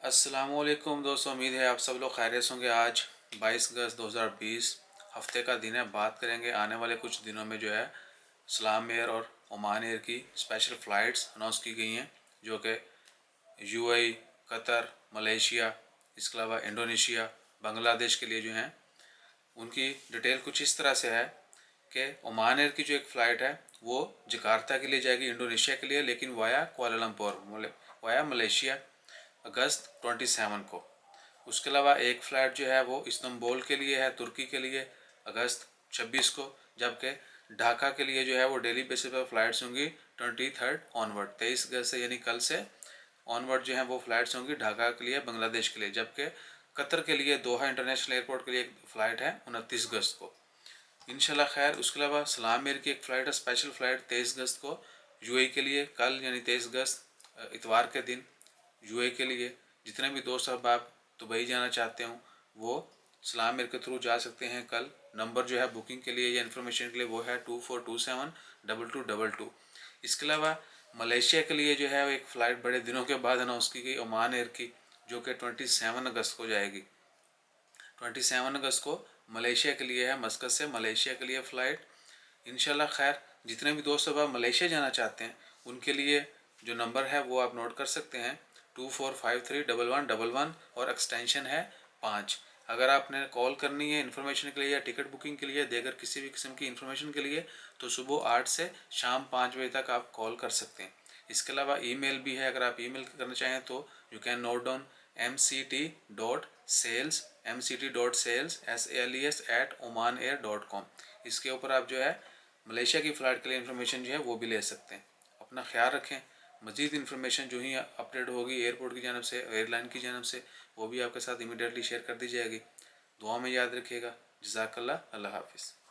अस्सलामुअलैकुम दोस्तों, उम्मीद है आप सब लोग खैरियत होंगे। आज 22 अगस्त 2020 हफ्ते का दिन है। बात करेंगे आने वाले कुछ दिनों में जो है सलाम एयर और ओमान एयर की स्पेशल फ़्लाइट्स अनाउंस की गई हैं, जो कि यूएई, कतर, मलेशिया, इसके अलावा इंडोनेशिया, बांग्लादेश के लिए जो हैं। उनकी डिटेल कुछ इस तरह से है कि ओमान एयर की जो एक फ़्लाइट है वो जकार्ता के लिए जाएगी, इंडोनेशिया के लिए, लेकिन वाया कुआलालंपुर, वाया मलेशिया, अगस्त 27 को। उसके अलावा एक फ़्लाइट जो है वो इस्तांबुल के लिए है, तुर्की के लिए, अगस्त 26 को। जबकि ढाका के लिए जो है वो डेली बेसिस पर फ़्लाइट्स होंगी 23 ऑनवर्ड, 23 अगस्त से यानी कल से ऑनवर्ड जो है वो फ़्लाइट्स होंगी ढाका के लिए, बांग्लादेश के लिए। जबकि कतर के लिए दोहा इंटरनेशनल एयरपोर्ट के लिए एक फ़्लाइट है 29 अगस्त को, इंशाल्लाह खैर। उसके अलावा सलाम एयर की एक फ़्लाइट है, स्पेशल फ़्लाइट 23 अगस्त को यूएई के लिए, कल यानी 23 अगस्त इतवार के दिन यूएई के लिए। जितने भी दोस्त अब आप दुबई जाना चाहते हो वो सलाम एयर के थ्रू जा सकते हैं कल। नंबर जो है बुकिंग के लिए या इन्फॉर्मेशन के लिए वो है 24272222। इसके अलावा मलेशिया के लिए जो है एक फ़्लाइट बड़े दिनों के बाद अनाउंस की गई ओमान एयर की, जो कि 27 अगस्त को जाएगी। 27 अगस्त को मलेशिया के लिए है, मस्कत से मलेशिया के लिए फ़्लाइट। इंशाल्लाह खैर जितने भी दोस्त अब आप मलेशिया जाना चाहते हैं उनके लिए जो नंबर है वो आप नोट कर सकते हैं, 24531111 और एक्सटेंशन है 5। अगर आपने कॉल करनी है इन्फॉर्मेशन के लिए या टिकट बुकिंग के लिए, देकर किसी भी किस्म की इन्फॉर्मेशन के लिए, तो सुबह 8 से शाम 5 बजे तक आप कॉल कर सकते हैं। इसके अलावा ईमेल भी है, अगर आप ईमेल करना चाहें तो you can note down mct.sales@omanair.com। इसके ऊपर आप जो है मलेशिया की फ़्लाइट के लिए इन्फॉर्मेशन जो है वो भी ले सकते हैं। अपना ख्याल रखें। मज़ीद इन्फॉर्मेशन जो ही अपडेट होगी एयरपोर्ट की जानब से, एयरलाइन की जानब से, वो भी आपके साथ इमीडिएटली शेयर कर दी जाएगी। दुआ में याद रखिएगा। जज़ाकल्लाह। अल्लाह हाफिज़।